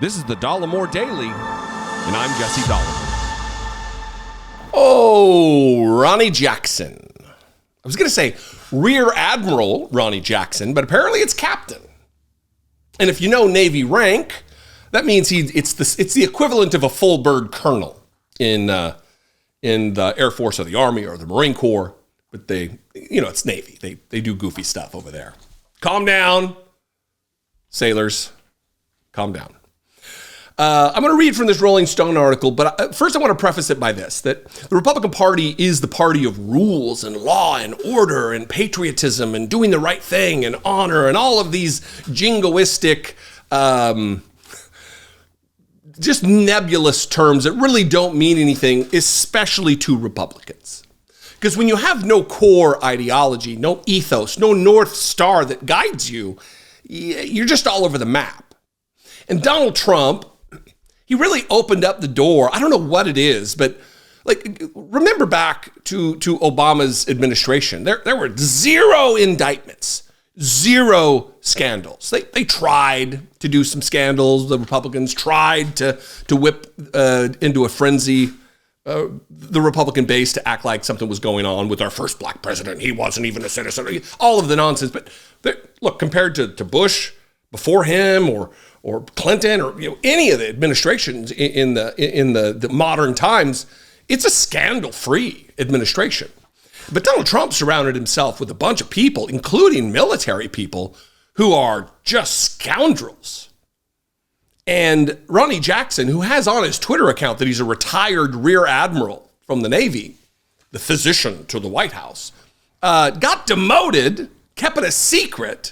This is the Dollemore Daily, and I'm Jesse Dollemore. Oh, Ronny Jackson. I was going to say Rear Admiral Ronny Jackson, but apparently it's Captain. And if you know Navy rank, that means it's the equivalent of a full bird colonel in the Air Force or the Army or the Marine Corps. But it's Navy. They do goofy stuff over there. Calm down, sailors. Calm down. I'm going to read from this Rolling Stone article, but first I want to preface it by this, that the Republican Party is the party of rules and law and order and patriotism and doing the right thing and honor and all of these jingoistic, just nebulous terms that really don't mean anything, especially to Republicans. Because when you have no core ideology, no ethos, no North Star that guides you, you're just all over the map. And Donald Trump, he really opened up the door. I don't know what it is, but remember back to Obama's administration. There were zero indictments, zero scandals. They tried to do some scandals. The Republicans tried to whip into a frenzy the Republican base to act like something was going on with our first black president. He wasn't even a citizen. All of the nonsense. But look, compared to Bush before him or Clinton or any of the administrations in the modern times, it's a scandal-free administration. But Donald Trump surrounded himself with a bunch of people, including military people, who are just scoundrels. And Ronny Jackson, who has on his Twitter account that he's a retired Rear Admiral from the Navy, the physician to the White House, got demoted, kept it a secret,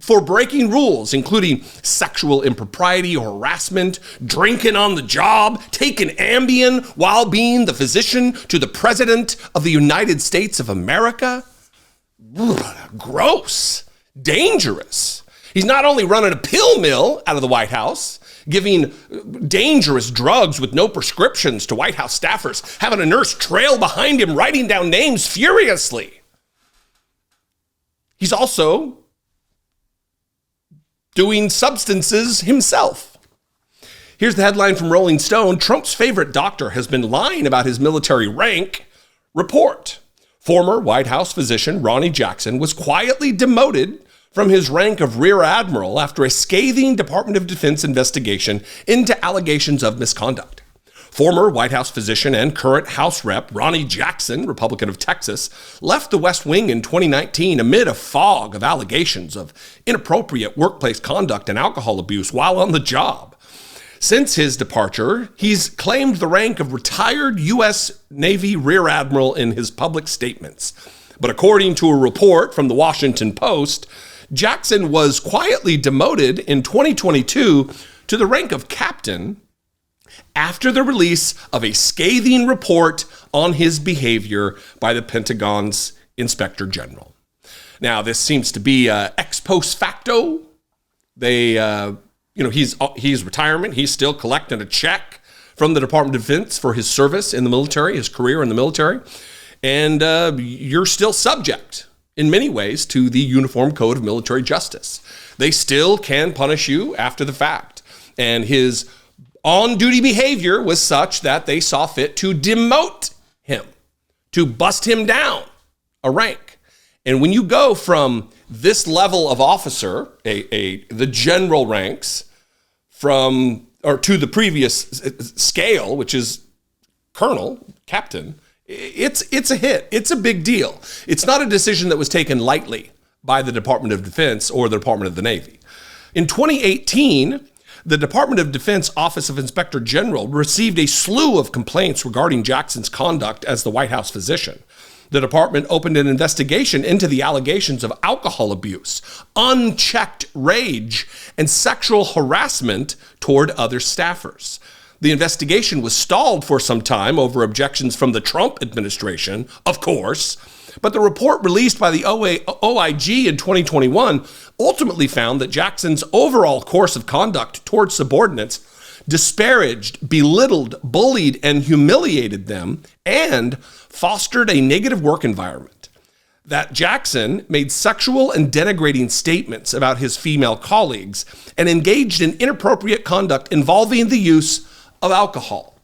for breaking rules, including sexual impropriety, harassment, drinking on the job, taking Ambien while being the physician to the President of the United States of America. Gross, dangerous. He's not only running a pill mill out of the White House, giving dangerous drugs with no prescriptions to White House staffers, having a nurse trail behind him, writing down names furiously. He's also doing substances himself. Here's the headline from Rolling Stone. Trump's favorite doctor has been lying about his military rank. Report. Former White House physician Ronny Jackson was quietly demoted from his rank of Rear Admiral after a scathing Department of Defense investigation into allegations of misconduct. Former White House physician and current House Rep Ronny Jackson, Republican of Texas, left the West Wing in 2019 amid a fog of allegations of inappropriate workplace conduct and alcohol abuse while on the job. Since his departure, he's claimed the rank of retired U.S. Navy Rear Admiral in his public statements. But according to a report from the Washington Post, Jackson was quietly demoted in 2022 to the rank of captain after the release of a scathing report on his behavior by the Pentagon's Inspector General. Now, this seems to be ex post facto. He's retirement. He's still collecting a check from the Department of Defense for his service in the military, his career in the military. And you're still subject in many ways to the Uniform Code of Military Justice. They still can punish you after the fact. And his on-duty behavior was such that they saw fit to demote him, to bust him down a rank. And when you go from this level of officer, the general ranks, to the previous scale, which is colonel, captain, it's a hit. It's a big deal. It's not a decision that was taken lightly by the Department of Defense or the Department of the Navy. In 2018, the Department of Defense Office of Inspector General received a slew of complaints regarding Jackson's conduct as the White House physician. The department opened an investigation into the allegations of alcohol abuse, unchecked rage, and sexual harassment toward other staffers. The investigation was stalled for some time over objections from the Trump administration, of course, but the report released by the OIG in 2021 ultimately found that Jackson's overall course of conduct towards subordinates disparaged, belittled, bullied, and humiliated them, and fostered a negative work environment. that Jackson made sexual and denigrating statements about his female colleagues and engaged in inappropriate conduct involving the use of alcohol.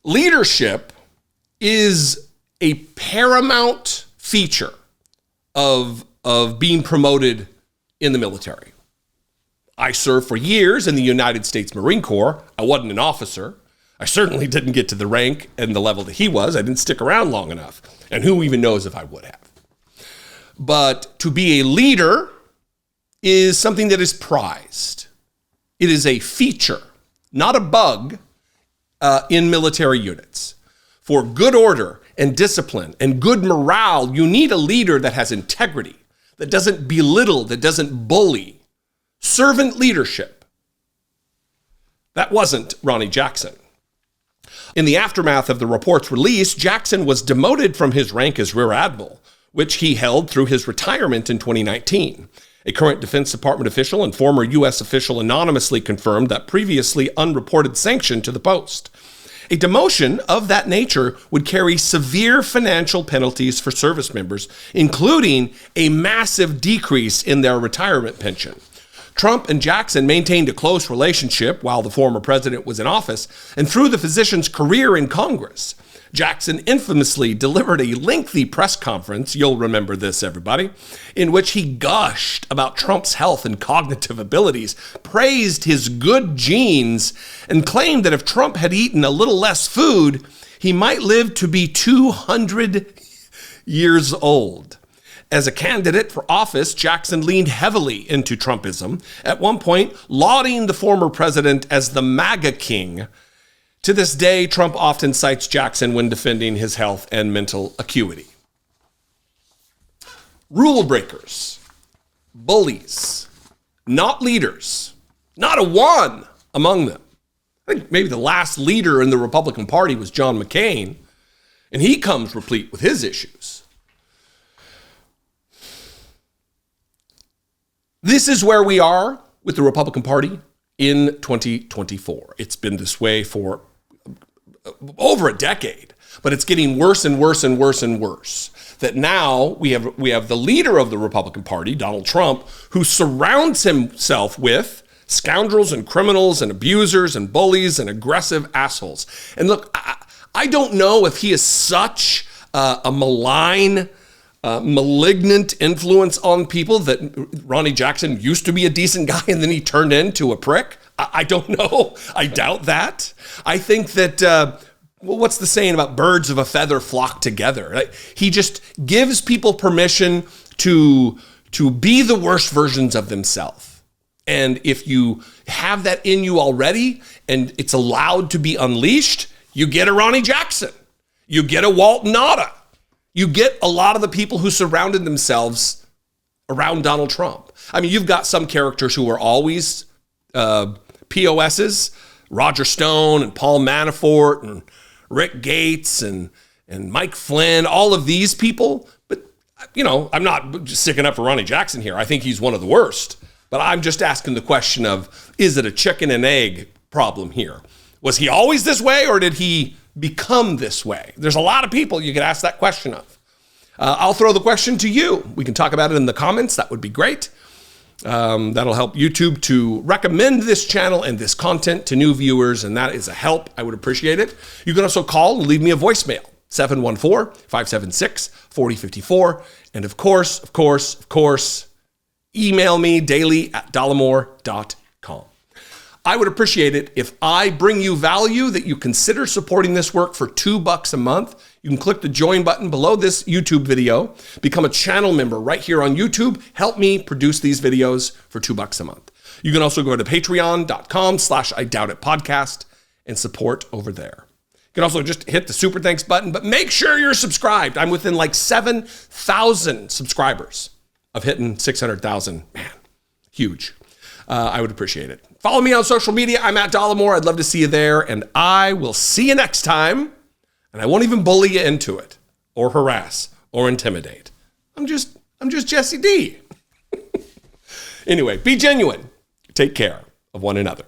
Leadership is a paramount feature of being promoted in the military. I served for years in the United States Marine Corps. I wasn't an officer. I certainly didn't get to the rank and the level that he was. I didn't stick around long enough. And who even knows if I would have. But to be a leader is something that is prized. It is a feature, not a bug, in military units. For good order and discipline and good morale, you need a leader that has integrity, that doesn't belittle, that doesn't bully. Servant leadership. That wasn't Ronny Jackson. In the aftermath of the report's release, Jackson was demoted from his rank as Rear Admiral, which he held through his retirement in 2019. A current Defense Department official and former U.S. official anonymously confirmed that previously unreported sanction to the post. A demotion of that nature would carry severe financial penalties for service members, including a massive decrease in their retirement pension. Trump and Jackson maintained a close relationship while the former president was in office and through the physician's career in Congress. Jackson infamously delivered a lengthy press conference, you'll remember this, everybody, in which he gushed about Trump's health and cognitive abilities, praised his good genes, and claimed that if Trump had eaten a little less food, he might live to be 200 years old. As a candidate for office, Jackson leaned heavily into Trumpism, at one point lauding the former president as the MAGA king. To this day, Trump often cites Jackson when defending his health and mental acuity. Rule breakers, bullies, not leaders, not a one among them. I think maybe the last leader in the Republican Party was John McCain, and he comes replete with his issues. This is where we are with the Republican Party in 2024. It's been this way for over a decade, but it's getting worse and worse and worse and worse. That now we have the leader of the Republican Party, Donald Trump, who surrounds himself with scoundrels and criminals and abusers and bullies and aggressive assholes. And look, I don't know if he is such a malign, malignant influence on people that Ronny Jackson used to be a decent guy and then he turned into a prick. I don't know. I doubt that. I think that, well, what's the saying about birds of a feather flock together? Like, he just gives people permission to be the worst versions of themselves. And if you have that in you already and it's allowed to be unleashed, you get a Ronny Jackson. You get a Walt Nauta. You get a lot of the people who surrounded themselves around Donald Trump. I mean, you've got some characters who are always POSs, Roger Stone and Paul Manafort and Rick Gates and Mike Flynn, all of these people. But, you know, I'm not just sticking up for Ronny Jackson here. I think he's one of the worst. But I'm just asking the question of, is it a chicken and egg problem here? Was he always this way or did he become this way? There's a lot of people you could ask that question of. I'll throw the question to you. We can talk about it in the comments. That would be great. That'll help YouTube to recommend this channel and this content to new viewers, and that is a help. I would appreciate it. You can also call and leave me a voicemail, 714-576-4054. And of course, email me daily@dollemore.com. I would appreciate it if I bring you value that you consider supporting this work for $2 a month. You can click the join button below this YouTube video, become a channel member right here on YouTube. Help me produce these videos for $2 a month. You can also go to patreon.com/IDoubtItPodcast and support over there. You can also just hit the super thanks button, but make sure you're subscribed. I'm within like 7,000 subscribers of hitting 600,000. Man, huge. I would appreciate it. Follow me on social media. I'm at Dollemore. I'd love to see you there, and I will see you next time. And I won't even bully you into it, or harass, or intimidate. I'm just Jesse D. Anyway, be genuine. Take care of one another.